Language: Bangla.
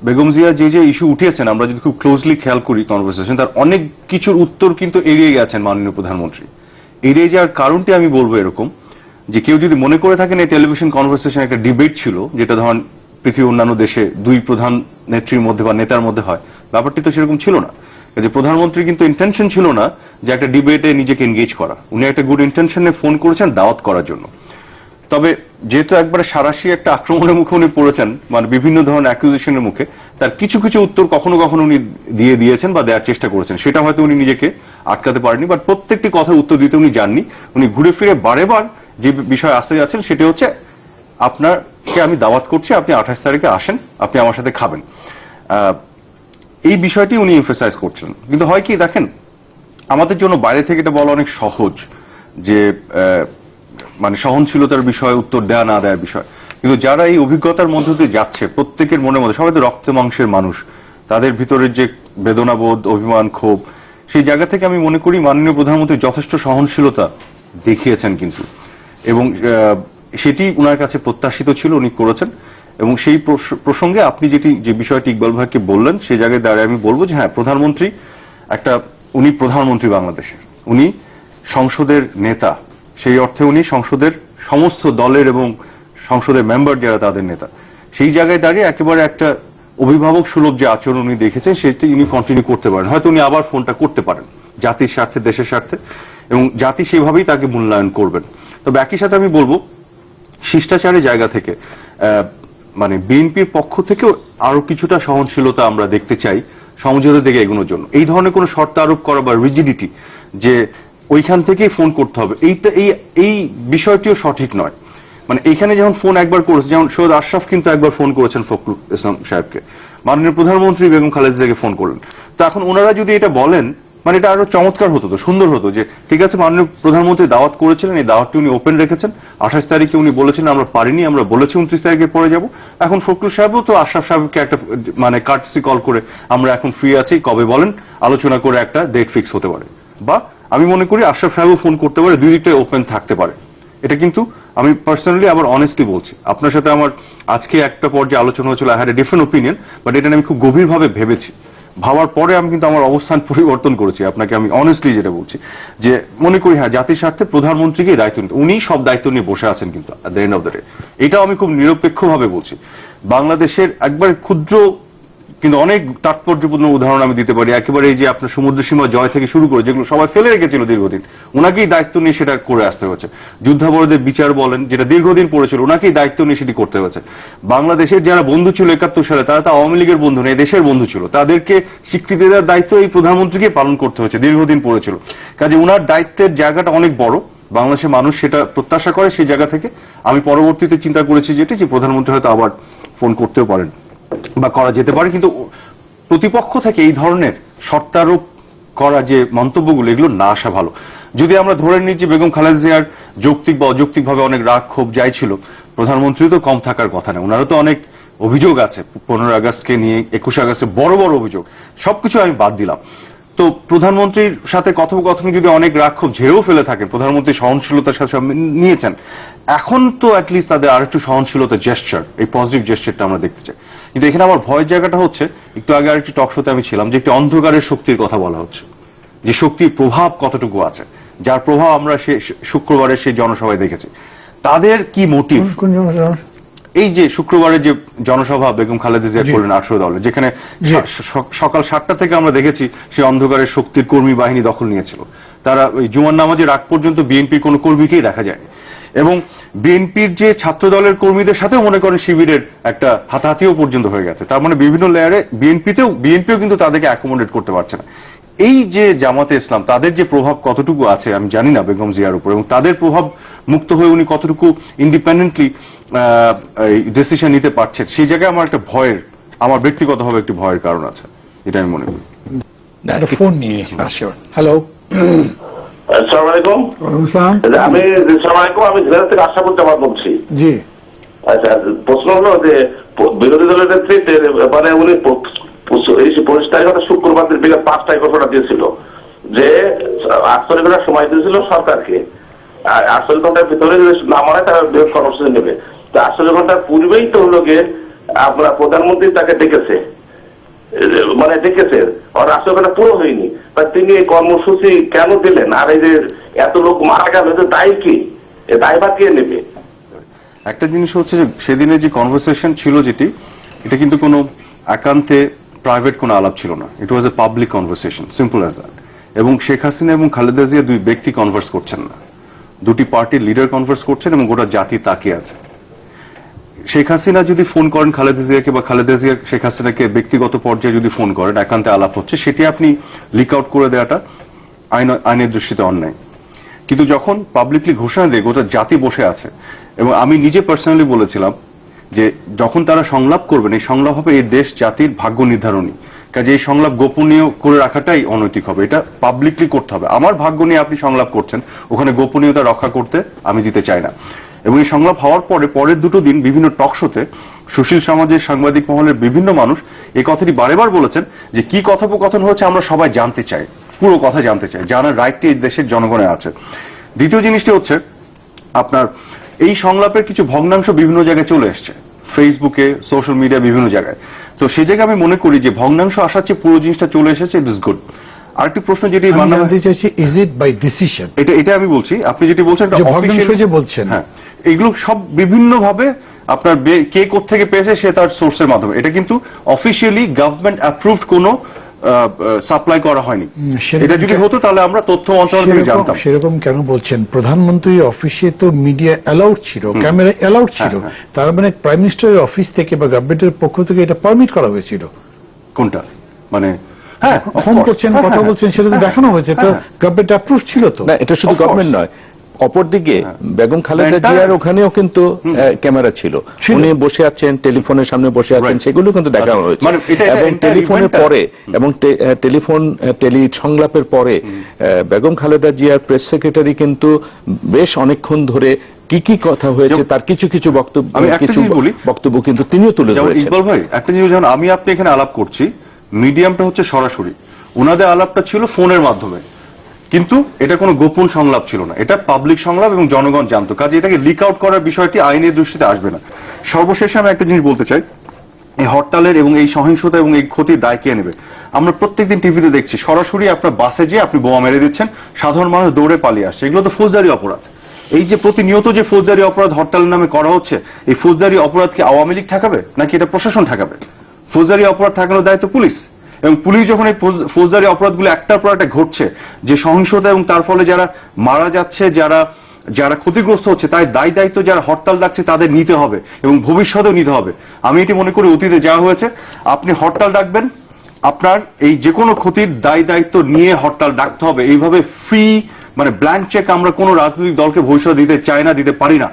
বেগম জিয়া যে যে ইস্যু উঠিয়েছেন আমরা যদি খুব ক্লোজলি খেয়াল করি কনভারসেশন, তার অনেক কিছুর উত্তর কিন্তু এড়িয়ে গেছেন মাননীয় প্রধানমন্ত্রী। এড়িয়ে যাওয়ার কারণটি আমি বলবো এরকম যে কেউ যদি মনে করে থাকেন এই টেলিভিশন কনভারসেশন একটা ডিবেট ছিল, যেটা ধরেন পৃথিবীর অন্যান্য দেশে দুই প্রধান নেত্রীর মধ্যে বা নেতার মধ্যে হয়, ব্যাপারটি তো সেরকম ছিল না। যে প্রধানমন্ত্রী কিন্তু ইন্টেনশন ছিল না যে একটা ডিবেটে নিজেকে এনগেজ করা, উনি একটা গুড ইন্টেনশনে ফোন করেছেন দাওয়াত করার জন্য। তবে যেহেতু একবারে সারাশি একটা আক্রমণের মুখে উনি পড়েছেন, মানে বিভিন্ন ধরনের অ্যাকুজিশনের মুখে, তার কিছু কিছু উত্তর কখনো কখনো উনি দিয়ে দিয়েছেন বা দেওয়ার চেষ্টা করেছেন, সেটা হয়তো উনি নিজেকে আটকাতে পারেননি, বাট প্রত্যেকটি কথার উত্তর দিতে উনি যাননি। উনি ঘুরে ফিরে বারেবার যে বিষয়ে আসতে যাচ্ছেন সেটা হচ্ছে আপনাকে আমি দাওয়াত করছি, আপনি 28 তারিখে আসেন, আপনি আমার সাথে খাবেন। এই বিষয়টি উনি এমফাসাইজ করছেন। কিন্তু হয় কি দেখেন, আমাদের জন্য বাইরে থেকে এটা বলা অনেক সহজ যে মানে সহনশীলতার বিষয়ে উত্তর দেয়া না দেওয়ার বিষয়, কিন্তু যারা এই অভিজ্ঞতার মধ্য দিয়ে যাচ্ছে প্রত্যেকের মনের মধ্যে, সবাই তো রক্ত মাংসের মানুষ, তাদের ভিতরের যে বেদনাবোধ, অভিমান, ক্ষোভ, সেই জায়গা থেকে আমি মনে করি মাননীয় প্রধানমন্ত্রী যথেষ্ট সহনশীলতা দেখিয়েছেন কিন্তু, এবং সেটি উনার কাছে প্রত্যাশিত ছিল, উনি করেছেন। এবং সেই প্রসঙ্গে আপনি যে বিষয়টি ইকবাল ভাইকে বললেন, সেই জায়গায় দাঁড়িয়ে আমি বলবো যে হ্যাঁ, প্রধানমন্ত্রী উনি প্রধানমন্ত্রী বাংলাদেশের, উনি সংসদের নেতা, সেই অর্থে উনি সংসদের সমস্ত দলের এবং সংসদের মেম্বার যারা তাদের নেতা, সেই জায়গায় দাঁড়িয়ে একেবারে একটা অভিভাবক সুলভ যে আচরণ উনি দেখেছেন সেটি উনি কন্টিনিউ করতে পারেন। হয়তো উনি আবার ফোনটা করতে পারেন জাতির স্বার্থে, দেশের স্বার্থে, এবং জাতি সেভাবেই তাকে মূল্যায়ন করবেন। তবে একই সাথে আমি বলবো শিষ্টাচারের জায়গা থেকে মানে বিএনপির পক্ষ থেকেও আরো কিছুটা সহনশীলতা আমরা দেখতে চাই সমঝোতা দিকে এগোনোর জন্য। এই ধরনের কোনো শর্ত আরোপ করা বা রিজিডিটি যে ওইখান থেকেই ফোন করতে হবে, এই বিষয়টিও সঠিক নয়। মানে এইখানে যখন ফোন একবার করেছে, যেমন সৈয়দ আশরাফ কিন্তু একবার ফোন করেছেন ফখরুল ইসলাম সাহেবকে, মাননীয় প্রধানমন্ত্রী বেগম খালেদা জিয়াকে ফোন করলেন। তো এখন ওনারা যদি এটা বলেন, মানে এটা আরো চমৎকার হতো, তো সুন্দর হতো যে ঠিক আছে মাননীয় প্রধানমন্ত্রী দাওয়াত করেছিলেন, এই দাওয়াতটি উনি ওপেন রেখেছেন, 28 তারিখে উনি বলেছিলেন আমরা পারিনি, আমরা বলেছি 29 তারিখে পরে যাব। এখন ফখরুল সাহেবও তো আশরাফ সাহেবকে একটা মানে কার্টসি কল করে আমরা এখন ফ্রি আছি, কবে বলেন, আলোচনা করে একটা ডেট ফিক্স হতে পারে। বা আমি মনে করি আশরাফ সাহেবও ফোন করতে পারে, দুই দিকটাই ওপেন থাকতে পারে। এটা কিন্তু আমি পার্সোনালি আবার অনেস্টলি বলছি, আপনার সাথে আমার আজকে একটা পর্যায়ে আলোচনা হয়েছিল, I had a different opinion, but এটা আমি খুব গভীরভাবে ভেবেছি, ভাবার পরে আমি কিন্তু আমার অবস্থান পরিবর্তন করেছি। আপনাকে আমি অনেস্টলি যেটা বলছি যে মনে করি হ্যাঁ, জাতির স্বার্থে প্রধানমন্ত্রীকে দায়িত্ব নিতে, উনি সব দায়িত্ব নিয়ে বসে আছেন কিন্তু at the end of the day. এটাও আমি খুব নিরপেক্ষভাবে বলছি। বাংলাদেশের একবার ক্ষুদ্র কিন্তু অনেক তাৎপর্যপূর্ণ উদাহরণ আমি দিতে পারি, একেবারে এই যে আপনার সমুদ্র সীমা জয় থেকে শুরু করে যেগুলো সবাই ফেলে রেখেছিল দীর্ঘদিন, ওনাকেই দায়িত্ব নিয়ে সেটা করে আসতে হয়েছে। যুদ্ধাপরাধের বিচার বলেন, যেটা দীর্ঘদিন পড়েছিল, ওনাকেই দায়িত্ব নিয়ে সেটি করতে হয়েছে। বাংলাদেশের যারা বন্ধু ছিল 71 সালে, তারা তো আওয়ামী লীগের বন্ধু নেই, দেশের বন্ধু ছিল, তাদেরকে স্বীকৃতি দেওয়ার দায়িত্ব এই প্রধানমন্ত্রীকে পালন করতে হয়েছে, দীর্ঘদিন পড়েছিল। কাজে ওনার দায়িত্বের জায়গাটা অনেক বড়, বাংলাদেশের মানুষ সেটা প্রত্যাশা করে। সেই জায়গা থেকে আমি পরবর্তীতে চিন্তা করেছি যেটি, যে প্রধানমন্ত্রী হয়তো আবার ফোন করতেও পারেন বা করা যেতে পারে, কিন্তু প্রতিপক্ষ থেকে এই ধরনের শর্তারোপ করা যে মন্তব্যগুলো, এগুলো না আসা ভালো। যদি আমরা ধরে নিই যে বেগম খালেদা জিয়ার যৌক্তিক বা অযৌক্তিকভাবে অনেক রাগ ক্ষোভ যাই ছিল, প্রধানমন্ত্রী তো কম থাকার কথা না, ওনারও তো অনেক অভিযোগ আছে 15 আগস্টকে নিয়ে, 21 আগস্টে বড় বড় অভিযোগ, সবকিছু আমি বাদ দিলাম। তো প্রধানমন্ত্রীর সাথে কথোপকথনে যদি অনেক রাগ ক্ষোভ ঝেড়েও ফেলে থাকেন, প্রধানমন্ত্রী সহনশীলতার সাথে নিয়েছেন, এখন তো অ্যাটলিস্ট তাদের আরেকটু সহনশীলতা জেস্চার, এই পজিটিভ জেস্চারটা আমরা দেখতে চাই। কিন্তু এখানে আমার ভয়ের জায়গাটা হচ্ছে, একটু আগে আরেকটি টক শোতে আমি ছিলাম, যে একটি অন্ধকারের শক্তির কথা বলা হচ্ছে, যে শক্তির প্রভাব কতটুকু আছে, যার প্রভাব আমরা শুক্রবারের সেই জনসভায় দেখেছি। তাদের কি মোটিভ? এই যে শুক্রবারের যে জনসভা বেগম খালেদা জিয়া করলেন 18 দলে, যেখানে সকাল 7টা থেকে আমরা দেখেছি সেই অন্ধকারের শক্তির কর্মী বাহিনী দখল নিয়েছিল। তারা ওই জুমার নামাজের আগ পর্যন্ত বিএনপির কোনো কর্মীকেই দেখা যায়, এবং বিএনপির যে ছাত্র দলের কর্মীদের সাথেও মনে করেন শিবিরের একটা হাতাহাতিও পর্যন্ত হয়ে গেছে। তার মানে বিভিন্ন লেয়ারে বিএনপিও কিন্তু তাদেরকে অ্যাকোমোডেট করতে পারছে না। এই যে জামাতে ইসলাম, তাদের যে প্রভাব কতটুকু আছে আমি জানি না বেগম জিয়ার উপর, এবং তাদের প্রভাব মুক্ত হয়ে উনি কতটুকু ইন্ডিপেন্ডেন্টলি ডিসিশন নিতে পারছেন, সেই জায়গায় আমার একটা ভয়ের, আমার ব্যক্তিগতভাবে একটি ভয়ের কারণ আছে, এটা আমি মনে করি। ফোন নিয়ে হ্যালো, আসসালামু আলাইকুম। আমি জেলা থেকে আশরাফুজ্জামান বলছি। জি আচ্ছা, প্রশ্ন হলো যে বিরোধী দলের নেতৃত্বের মানে উনি 25 তারিখ শুক্রবার বিকেল 5টায় ঘোষণা দিয়েছিল যে 48 ঘন্টা সময় দিয়েছিল সরকারকে, 48 ঘন্টার ভিতরে যদি না মানে তারা কর্মসূচি নেবে। তো 48 ঘন্টার পূর্বেই তো হলো গিয়ে আপনার প্রধানমন্ত্রী তাকে ডেকেছে মানে দেখেছেন, আর রাষ্ট্রটা পুরো হয়নি, তা তিনি এই কর্মসূচি কেন দিলেন? আর এই যে এত লোক মারা গেল, এটা দায়ী কি? এ দায়ভার কে নেবে? একটা জিনিস হচ্ছে যে সেদিনের যে কনভারসেশন ছিল যেটি, এটা কিন্তু কোনো একান্তে প্রাইভেট কোনো আলাপ ছিল না। It was a public conversation, simple as that. এবং শেখ হাসিনা এবং খালেদা জিয়া দুই ব্যক্তি কনভার্স করছেন না, দুটি পার্টির লিডার কনভার্স করছেন এবং গোটা জাতি তাকিয়ে আছে। শেখ হাসিনা যদি ফোন করেন খালেদা জিয়াকে, বা খালেদা জিয়া শেখ হাসিনাকে ব্যক্তিগত পর্যায়ে যদি ফোন করেন, একান্তে আলাপ হচ্ছে, সেটি আপনি লিক আউট করে দেওয়াটা আইনের দৃষ্টিতে অন্যায়। কিন্তু যখন পাবলিকলি ঘোষণা দিয়ে গোটা জাতি বসে আছে, এবং আমি নিজে পার্সোনালি বলেছিলাম যে যখন তারা সংলাপ করবেন, এই সংলাপ হবে এই দেশ জাতির ভাগ্য নির্ধারণী। কাজে এই সংলাপ গোপনীয় করে রাখাটাই অনৈতিক হবে, এটা পাবলিকলি করতে হবে। আমার ভাগ্য নিয়ে আপনি সংলাপ করছেন, ওখানে গোপনীয়তা রক্ষা করতে আমি দিতে চাই না। এবং এই সংলাপ হওয়ার পরে পরের দুটো দিন বিভিন্ন টক শোতে সুশীল সমাজের সাংবাদিক মহলের বিভিন্ন মানুষ এই কথাটি বারেবার বলেছেন যে কি কথোপকথন হচ্ছে আমরা সবাই জানতে চাই, পুরো কথা জানতে চাই, জানার রাইটটি এই দেশের জনগণের আছে। দ্বিতীয় জিনিসটি হচ্ছে আপনার এই সংলাপের কিছু ভগ্নাংশ বিভিন্ন জায়গায় চলে এসছে, ফেসবুকে, সোশ্যাল মিডিয়া, বিভিন্ন জায়গায়। তো সেই জায়গায় আমি মনে করি যে ভগ্নাংশ আসার চেয়ে পুরো জিনিসটা চলে এসেছে, ইট ইজ গুড। আরেকটি প্রশ্ন যেটি জানতে চাইছি, ইজ ইট বাই ডিসিশন? এটা আমি বলছি, আপনি যেটি বলছেন যে বলছেন, হ্যাঁ, এগুলো সব বিভিন্ন ভাবে আপনার কে কোত্থেকে পেয়েছে সে তার সোর্সের মাধ্যমে, এটা কিন্তু অফিসিয়ালি গভর্নমেন্ট অ্যাপ্রুভড কোনো সাপ্লাই করা হয়নি। এটা যদি হতো তাহলে আমরা তথ্য মন্ত্রণালয় থেকে জানতাম। সেরকম কেন বলছেন? প্রধানমন্ত্রী অফিসে তো মিডিয়া অ্যালাউড ছিল, ক্যামেরা অ্যালাউড ছিল, তার মানে প্রাইম মিনিস্টারের অফিস থেকে বা গভর্নমেন্টের পক্ষ থেকে এটা পারমিট করা হয়েছিল। কোনটা মানে ফোন করছেন, কথা বলছেন, সেটা তো দেখানো হয়েছে, তো গভর্নমেন্ট অ্যাপ্রুভ ছিল তো। না, এটা শুধু গভর্নমেন্ট নয়, অপরদিকে বেগম খালেদা জিয়ার ওখানেও কিন্তু ক্যামেরা ছিল, উনি বসে আছেন, টেলিফোনের সামনে বসে আছেন, সেগুলো কিন্তু দেখানো হয়েছে। এবং টেলিফোনের পরে এবং টেলি সংলাপের পরে বেগম খালেদা জিয়ার প্রেস সেক্রেটারি কিন্তু বেশ অনেকক্ষণ ধরে কি কি কথা হয়েছে তার কিছু কিছু বক্তব্য কিন্তু তিনিও তুলে ধরেছেন। ইকবাল ভাই, একটা জিনিস, যখন আমি আপনি এখানে আলাপ করছি, মিডিয়ামটা হচ্ছে সরাসরি, ওনাদের আলাপটা ছিল ফোনের মাধ্যমে, কিন্তু এটা কোনো গোপন সংলাপ ছিল না, এটা পাবলিক সংলাপ এবং জনগণ জানতো। কাজে এটাকে লিক আউট করার বিষয়টি আইনের দৃষ্টিতে আসবে না। সর্বশেষে আমি একটা জিনিস বলতে চাই, এই হরতালের এবং এই সহিংসতা এবং এই ক্ষতির দায় কে নেবে? আমরা প্রত্যেকদিন টিভিতে দেখছি সরাসরি আপনার বাসে যেয়ে আপনি বোমা মেরে দিচ্ছেন, সাধারণ মানুষ দৌড়ে পালিয়ে আসছে, এগুলো তো ফৌজদারি অপরাধ। এই যে প্রতিনিয়ত যে ফৌজদারি অপরাধ হরতালের নামে করা হচ্ছে, এই ফৌজদারি অপরাধকে আওয়ামী লীগ ঠেকাবে নাকি এটা প্রশাসন ঠেকাবে? ফৌজদারি অপরাধ ঠেকানোর দায়িত্ব পুলিশ, এবং পুলিশ যখন এই ফৌজদারি অপরাধগুলো একটার পর একটা ঘটছে, যে সহিংসতা এবং তার ফলে যারা মারা যাচ্ছে, যারা ক্ষতিগ্রস্ত হচ্ছে, তাই দায়িত্ব যারা হরতাল ডাকছে তাদের নিতে হবে এবং ভবিষ্যতেও নিতে হবে। আমি এটি মনে করি অতীতে যা হয়েছে, আপনি হরতাল ডাকবেন, আপনার এই যে কোনো ক্ষতির দায়িত্ব নিয়ে হরতাল ডাকতে হবে। এইভাবে ফ্রি মানে ব্ল্যাঙ্ক চেক আমরা কোনো রাজনৈতিক দলকে ভবিষ্যৎ দিতে চাই না, দিতে পারি না।